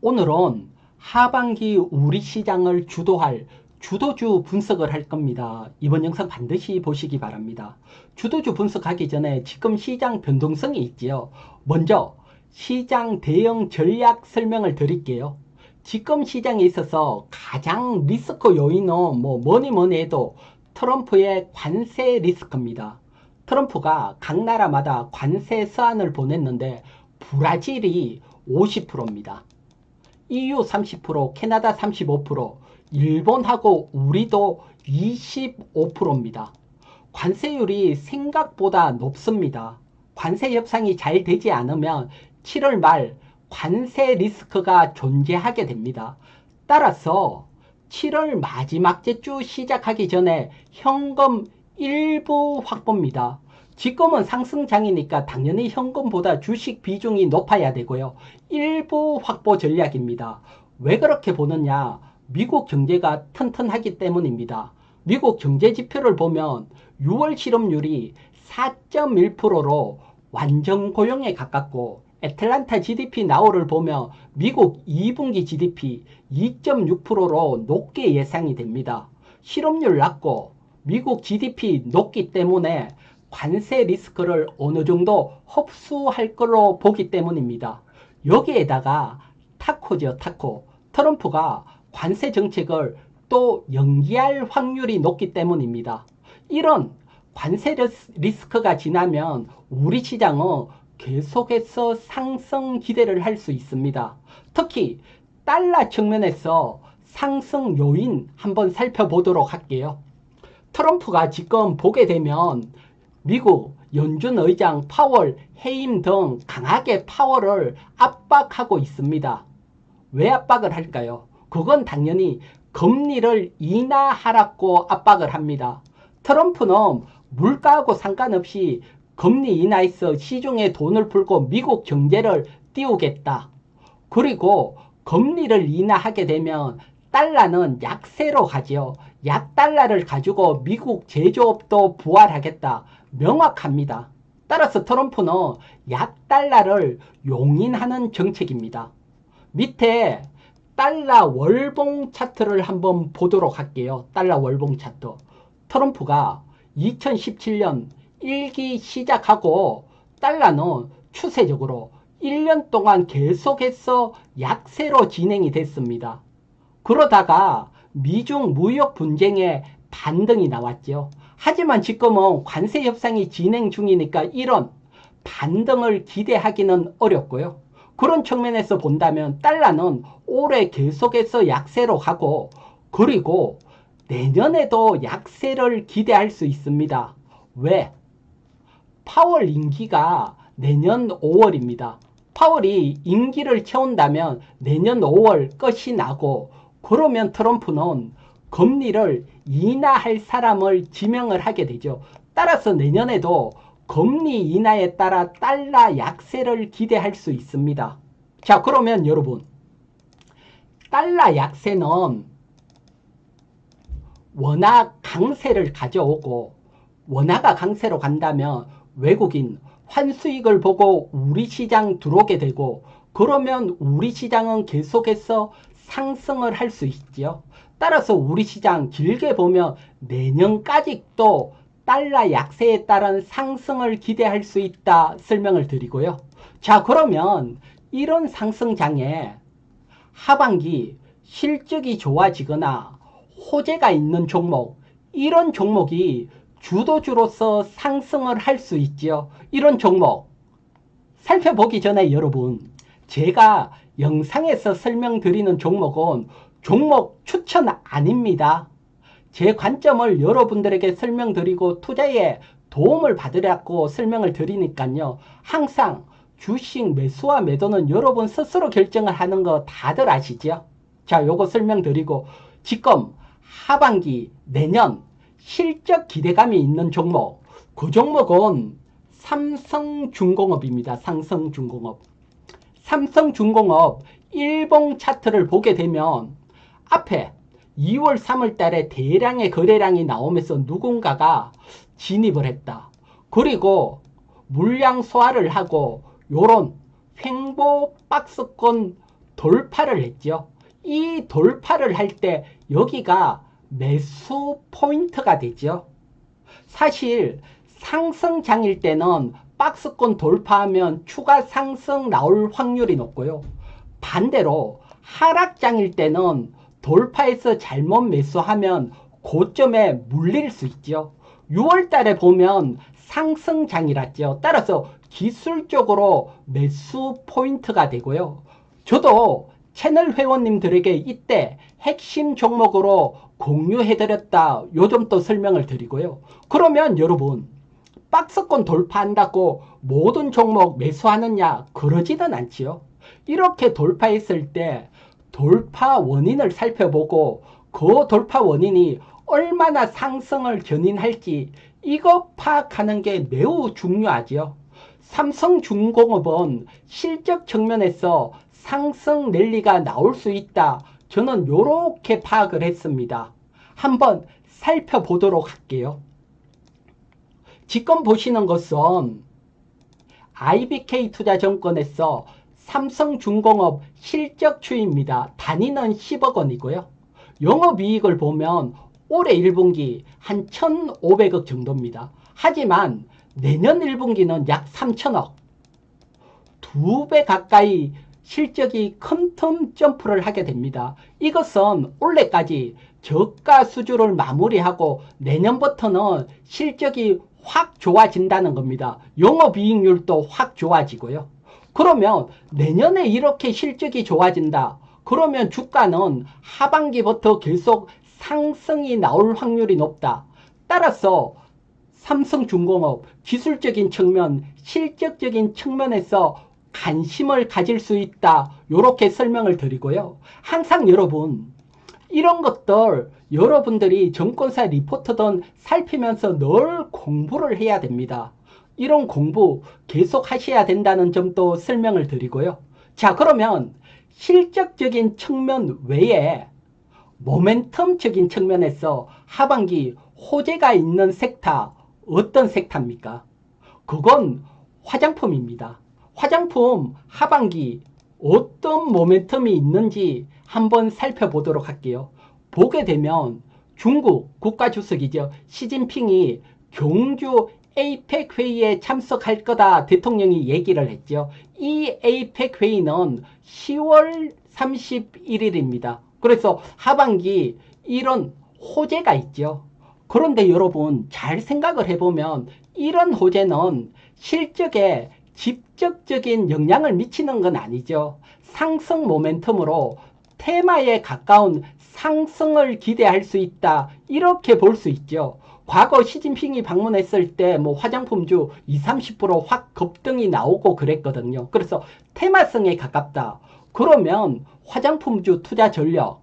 오늘은 하반기 우리 시장을 주도할 주도주 분석을 할 겁니다. 이번 영상 반드시 보시기 바랍니다. 주도주 분석하기 전에 지금 시장 변동성이 있지요. 먼저 시장 대응 전략 설명을 드릴게요. 지금 시장에 있어서 가장 리스크 요인은 뭐니 해도 트럼프의 관세 리스크입니다. 트럼프가 각 나라마다 관세 서한을 보냈는데 브라질이 50%입니다. EU 30%, 캐나다 35%, 일본하고 우리도 25%입니다. 관세율이 생각보다 높습니다. 관세 협상이 잘 되지 않으면 7월 말 관세 리스크가 존재하게 됩니다. 따라서 7월 마지막 주 시작하기 전에 현금 일부 확보입니다. 지금은 상승장이니까 당연히 현금보다 주식 비중이 높아야 되고요. 일부 확보 전략입니다. 왜 그렇게 보느냐? 미국 경제가 튼튼하기 때문입니다. 미국 경제 지표를 보면 6월 실업률이 4.1%로 완전 고용에 가깝고 애틀란타 GDP 나오를 보면 미국 2분기 GDP 2.6%로 높게 예상이 됩니다. 실업률 낮고 미국 GDP 높기 때문에 관세 리스크를 어느 정도 흡수할 걸로 보기 때문입니다. 여기에다가 타코죠, 타코. 트럼프가 관세 정책을 또 연기할 확률이 높기 때문입니다. 이런 관세 리스크가 지나면 우리 시장은 계속해서 상승 기대를 할 수 있습니다. 특히 달러 측면에서 상승 요인 한번 살펴보도록 할게요. 트럼프가 지금 보게 되면 미국 연준 의장 파월, 해임 등 강하게 파월을 압박하고 있습니다. 왜 압박을 할까요? 그건 당연히 금리를 인하하라고 압박을 합니다. 트럼프는 물가하고 상관없이 금리 인하해서 시중에 돈을 풀고 미국 경제를 띄우겠다. 그리고 금리를 인하하게 되면 달러는 약세로 가지요. 약달러를 가지고 미국 제조업도 부활하겠다. 명확합니다. 따라서 트럼프는 약달러를 용인하는 정책입니다. 밑에 달러 월봉 차트를 한번 보도록 할게요. 달러 월봉 차트. 트럼프가 2017년 1기 시작하고 달러는 추세적으로 1년 동안 계속해서 약세로 진행이 됐습니다. 그러다가 미중 무역 분쟁에 반등이 나왔죠. 하지만 지금은 관세 협상이 진행 중이니까 이런 반등을 기대하기는 어렵고요. 그런 측면에서 본다면 달러는 올해 계속해서 약세로 가고 그리고 내년에도 약세를 기대할 수 있습니다. 왜? 파월 임기가 내년 5월입니다. 파월이 임기를 채운다면 내년 5월 끝이 나고 그러면 트럼프는 금리를 인하할 사람을 지명을 하게 되죠. 따라서 내년에도 금리 인하에 따라 달러 약세를 기대할 수 있습니다. 자, 그러면 여러분, 달러 약세는 원화 강세를 가져오고 원화가 강세로 간다면 외국인 환수익을 보고 우리 시장 들어오게 되고 그러면 우리 시장은 계속해서 상승을 할 수 있죠. 따라서 우리 시장 길게 보면 내년까지 또 달러 약세에 따른 상승을 기대할 수 있다 설명을 드리고요. 자, 그러면 이런 상승장에 하반기 실적이 좋아지거나 호재가 있는 종목, 이런 종목이 주도주로서 상승을 할 수 있죠. 이런 종목 살펴보기 전에 여러분, 제가 영상에서 설명드리는 종목은 종목 추천 아닙니다. 제 관점을 여러분들에게 설명드리고 투자에 도움을 받으려고 설명을 드리니까요. 항상 주식 매수와 매도는 여러분 스스로 결정을 하는 거 다들 아시죠? 자, 요거 설명드리고 지금 하반기 내년 실적 기대감이 있는 종목, 그 종목은 삼성중공업입니다. 삼성중공업. 삼성중공업 일봉 차트를 보게 되면 앞에 2월 3월 달에 대량의 거래량이 나오면서 누군가가 진입을 했다. 그리고 물량 소화를 하고 요런 횡보 박스권 돌파를 했죠. 이 돌파를 할 때 여기가 매수 포인트가 되죠. 사실 상승장일 때는 박스권 돌파하면 추가 상승 나올 확률이 높고요. 반대로 하락장일 때는 돌파해서 잘못 매수하면 고점에 물릴 수 있죠. 6월 달에 보면 상승장이랐죠. 따라서 기술적으로 매수 포인트가 되고요. 저도 채널 회원님들에게 이때 핵심 종목으로 공유해드렸다. 요 점 또 설명을 드리고요. 그러면 여러분, 박스권 돌파한다고 모든 종목 매수하느냐? 그러지는 않지요. 이렇게 돌파했을 때 돌파 원인을 살펴보고 그 돌파 원인이 얼마나 상승을 견인할지 이거 파악하는 게 매우 중요하지요. 삼성중공업은 실적 측면에서 상승 랠리가 나올 수 있다. 저는 이렇게 파악을 했습니다. 한번 살펴보도록 할게요. 지금 보시는 것은 IBK투자증권에서 삼성중공업 실적 추이입니다. 단위는 10억 원이고요. 영업이익을 보면 올해 1분기 한 1,500억 정도입니다. 하지만 내년 1분기는 약 3천억. 2배 가까이 실적이 큰 텀 점프를 하게 됩니다. 이것은 올해까지 저가 수주를 마무리하고 내년부터는 실적이 확 좋아진다는 겁니다. 영업이익률도 확 좋아지고요. 그러면 내년에 이렇게 실적이 좋아진다. 그러면 주가는 하반기부터 계속 상승이 나올 확률이 높다. 따라서 삼성중공업 기술적인 측면, 실적적인 측면에서 관심을 가질 수 있다. 이렇게 설명을 드리고요. 항상 여러분, 이런 것들 여러분들이 증권사 리포트든 살피면서 늘 공부를 해야 됩니다. 이런 공부 계속 하셔야 된다는 점도 설명을 드리고요. 자, 그러면 실적적인 측면 외에 모멘텀적인 측면에서 하반기 호재가 있는 섹터, 어떤 섹터입니까? 그건 화장품입니다. 화장품 하반기 어떤 모멘텀이 있는지 한번 살펴보도록 할게요. 보게 되면 중국 국가주석이죠. 시진핑이 경주 에이펙 회의에 참석할 거다 대통령이 얘기를 했죠. 이 에이펙 회의는 10월 31일입니다. 그래서 하반기 이런 호재가 있죠. 그런데 여러분 잘 생각을 해보면 이런 호재는 실적에 직접적인 영향을 미치는 건 아니죠. 상승 모멘텀으로 테마에 가까운 상승을 기대할 수 있다. 이렇게 볼 수 있죠. 과거 시진핑이 방문했을 때 뭐 화장품주 20-30% 확 급등이 나오고 그랬거든요. 그래서 테마성에 가깝다. 그러면 화장품주 투자 전략,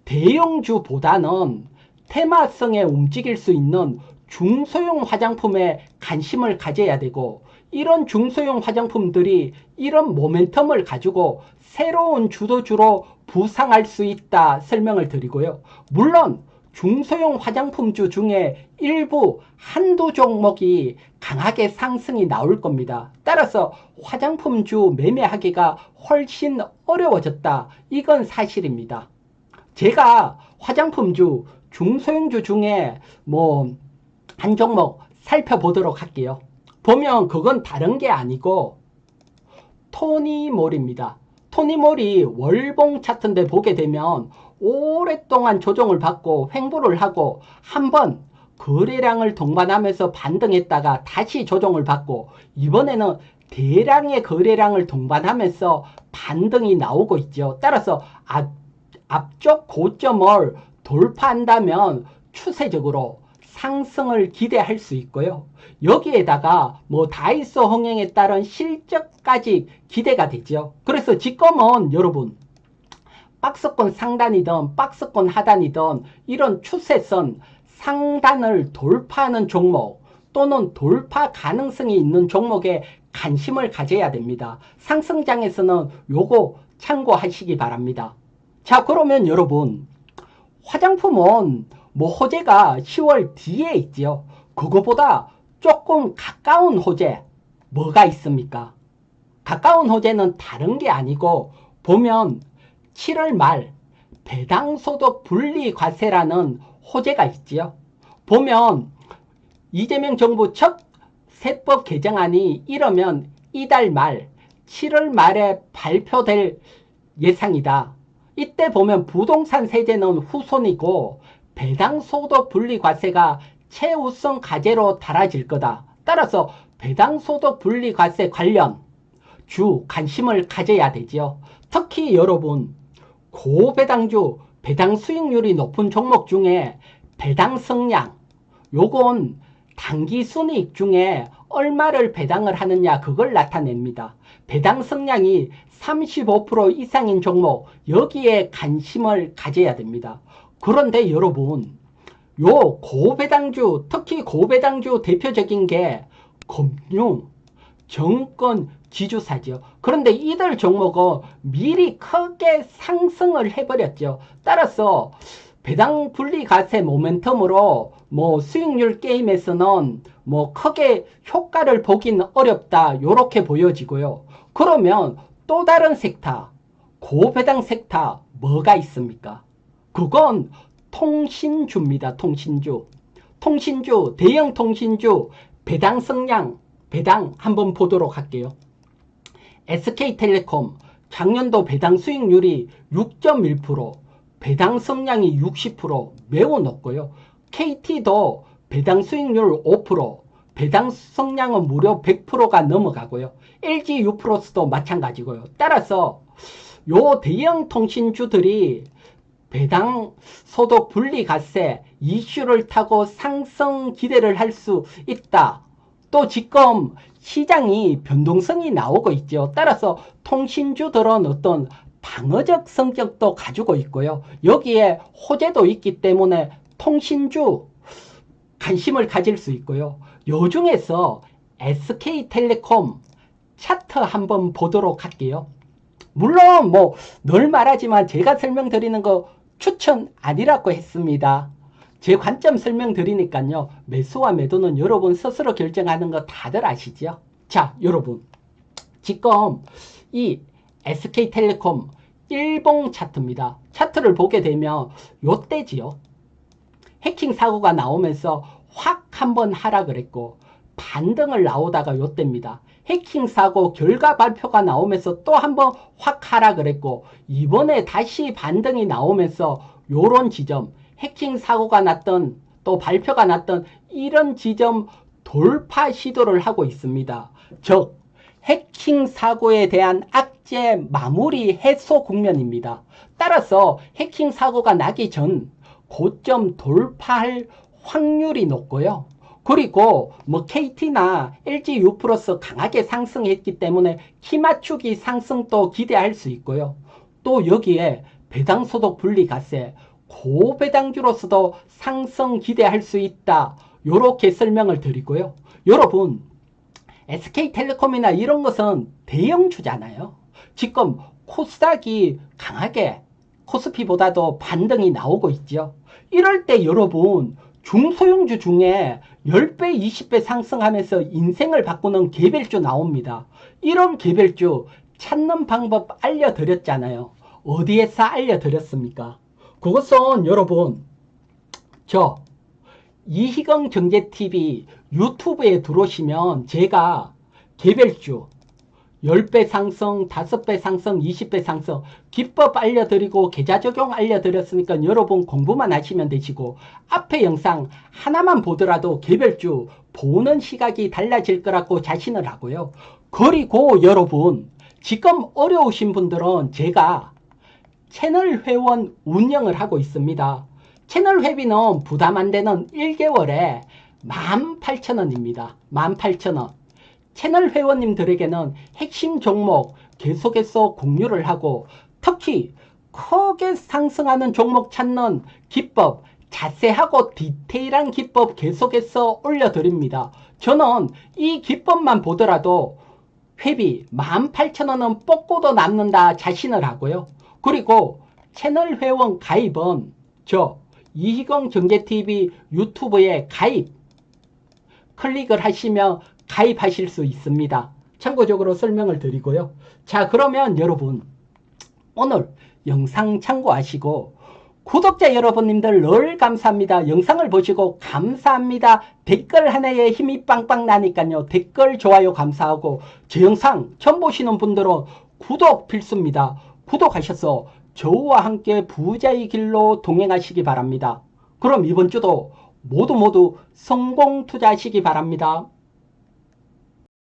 대형주보다는 테마성에 움직일 수 있는 중소형 화장품에 관심을 가져야 되고, 이런 중소형 화장품들이 이런 모멘텀을 가지고 새로운 주도주로 부상할 수 있다 설명을 드리고요. 물론 중소형 화장품주 중에 일부 한두 종목이 강하게 상승이 나올 겁니다. 따라서 화장품주 매매하기가 훨씬 어려워졌다. 이건 사실입니다. 제가 화장품주 중소형주 중에 뭐 한 종목 살펴보도록 할게요. 보면 그건 다른 게 아니고 토니몰입니다. 토니몰이 월봉 차트인데 보게 되면 오랫동안 조정을 받고 횡보를 하고 한번 거래량을 동반하면서 반등했다가 다시 조정을 받고 이번에는 대량의 거래량을 동반하면서 반등이 나오고 있죠. 따라서 앞쪽 고점을 돌파한다면 추세적으로 상승을 기대할 수 있고요. 여기에다가 뭐 다이소 흥행에 따른 실적까지 기대가 되죠. 그래서 지금은 여러분 박스권 상단이든 박스권 하단이든 이런 추세선 상단을 돌파하는 종목 또는 돌파 가능성이 있는 종목에 관심을 가져야 됩니다. 상승장에서는 요거 참고하시기 바랍니다. 자, 그러면 여러분 화장품은 뭐 호재가 10월 뒤에 있죠. 그거보다 조금 가까운 호재 뭐가 있습니까? 가까운 호재는 다른 게 아니고 보면 7월 말 배당소득 분리과세라는 호재가 있지요. 보면 이재명 정부 첫 세법 개정안이 이러면 이달 말 7월 말에 발표될 예상이다. 이때 보면 부동산 세제는 후손이고 배당소득 분리과세가 최우선 과제로 달아질 거다. 따라서 배당소득 분리과세 관련 주 관심을 가져야 되지요. 특히 여러분 고배당주 배당 수익률이 높은 종목 중에 배당 성량 요건 단기 순이익 중에 얼마를 배당을 하느냐 그걸 나타냅니다. 배당 성량이 35% 이상인 종목 여기에 관심을 가져야 됩니다. 그런데 여러분 요 고배당주 특히 고배당주 대표적인 게 금융, 정권, 지주사죠. 그런데 이들 종목은 미리 크게 상승을 해버렸죠. 따라서 배당 분리과세 모멘텀으로 뭐 수익률 게임에서는 뭐 크게 효과를 보긴 어렵다. 요렇게 보여지고요. 그러면 또 다른 섹터, 고배당 섹터 뭐가 있습니까? 그건 통신주입니다. 통신주. 통신주, 대형 통신주 배당 성량, 배당 한번 보도록 할게요. SK텔레콤 작년도 배당 수익률이 6.1%, 배당 성량이 60% 매우 높고요. KT도 배당 수익률 5%, 배당 성량은 무려 100%가 넘어가고요. LG U+도 마찬가지고요. 따라서 요 대형 통신주들이 배당 소득 분리과세 이슈를 타고 상승 기대를 할 수 있다. 또 지금 시장이 변동성이 나오고 있죠. 따라서 통신주들은 어떤 방어적 성격도 가지고 있고요. 여기에 호재도 있기 때문에 통신주 관심을 가질 수 있고요. 요 중에서 SK텔레콤 차트 한번 보도록 할게요. 물론 뭐 늘 말하지만 제가 설명드리는 거 추천 아니라고 했습니다. 제 관점 설명드리니까요. 매수와 매도는 여러분 스스로 결정하는 거 다들 아시죠? 자, 여러분 지금 이 SK텔레콤 일봉 차트입니다. 차트를 보게 되면 요때지요. 해킹 사고가 나오면서 확 한번 하락을 했고 반등을 나오다가 요때입니다. 해킹 사고 결과 발표가 나오면서 또 한번 확 하락을 했고 이번에 다시 반등이 나오면서 요런 지점 해킹 사고가 났던 또 발표가 났던 이런 지점 돌파 시도를 하고 있습니다. 즉 해킹 사고에 대한 악재 마무리 해소 국면입니다. 따라서 해킹 사고가 나기 전 고점 돌파할 확률이 높고요. 그리고 뭐 KT나 LG U+ 강하게 상승했기 때문에 키 맞추기 상승도 기대할 수 있고요. 또 여기에 배당소득 분리과세 고배당주로서도 상승 기대할 수 있다. 요렇게 설명을 드리고요. 여러분 SK텔레콤이나 이런 것은 대형주잖아요. 지금 코스닥이 강하게 코스피보다도 반등이 나오고 있죠. 이럴 때 여러분 중소형주 중에 10배, 20배 상승하면서 인생을 바꾸는 개별주 나옵니다. 이런 개별주 찾는 방법 알려드렸잖아요. 어디에서 알려드렸습니까? 그것은 여러분 저 이희경 경제TV 유튜브에 들어오시면 제가 개별주 10배 상승, 5배 상승, 20배 상승 기법 알려드리고 계좌 적용 알려드렸으니까 여러분 공부만 하시면 되시고 앞에 영상 하나만 보더라도 개별주 보는 시각이 달라질 거라고 자신을 하고요. 그리고 여러분 지금 어려우신 분들은 제가 채널 회원 운영을 하고 있습니다. 채널 회비는 부담 안 되는 1개월에 18,000원입니다. 18,000원. 채널 회원님들에게는 핵심 종목 계속해서 공유를 하고 특히 크게 상승하는 종목 찾는 기법 자세하고 디테일한 기법 계속해서 올려드립니다. 저는 이 기법만 보더라도 회비 18,000원은 뽑고도 남는다 자신을 하고요. 그리고 채널 회원 가입은 저 이희경 경제TV 유튜브에 가입 클릭을 하시면 가입하실 수 있습니다. 참고적으로 설명을 드리고요. 자, 그러면 여러분 오늘 영상 참고하시고 구독자 여러분님들 늘 감사합니다. 영상을 보시고 감사합니다. 댓글 하나에 힘이 빵빵 나니까요. 댓글 좋아요 감사하고 제 영상 처음 보시는 분들은 구독 필수입니다. 구독하셔서 저와 함께 부자의 길로 동행하시기 바랍니다. 그럼 이번 주도 모두 성공 투자하시기 바랍니다.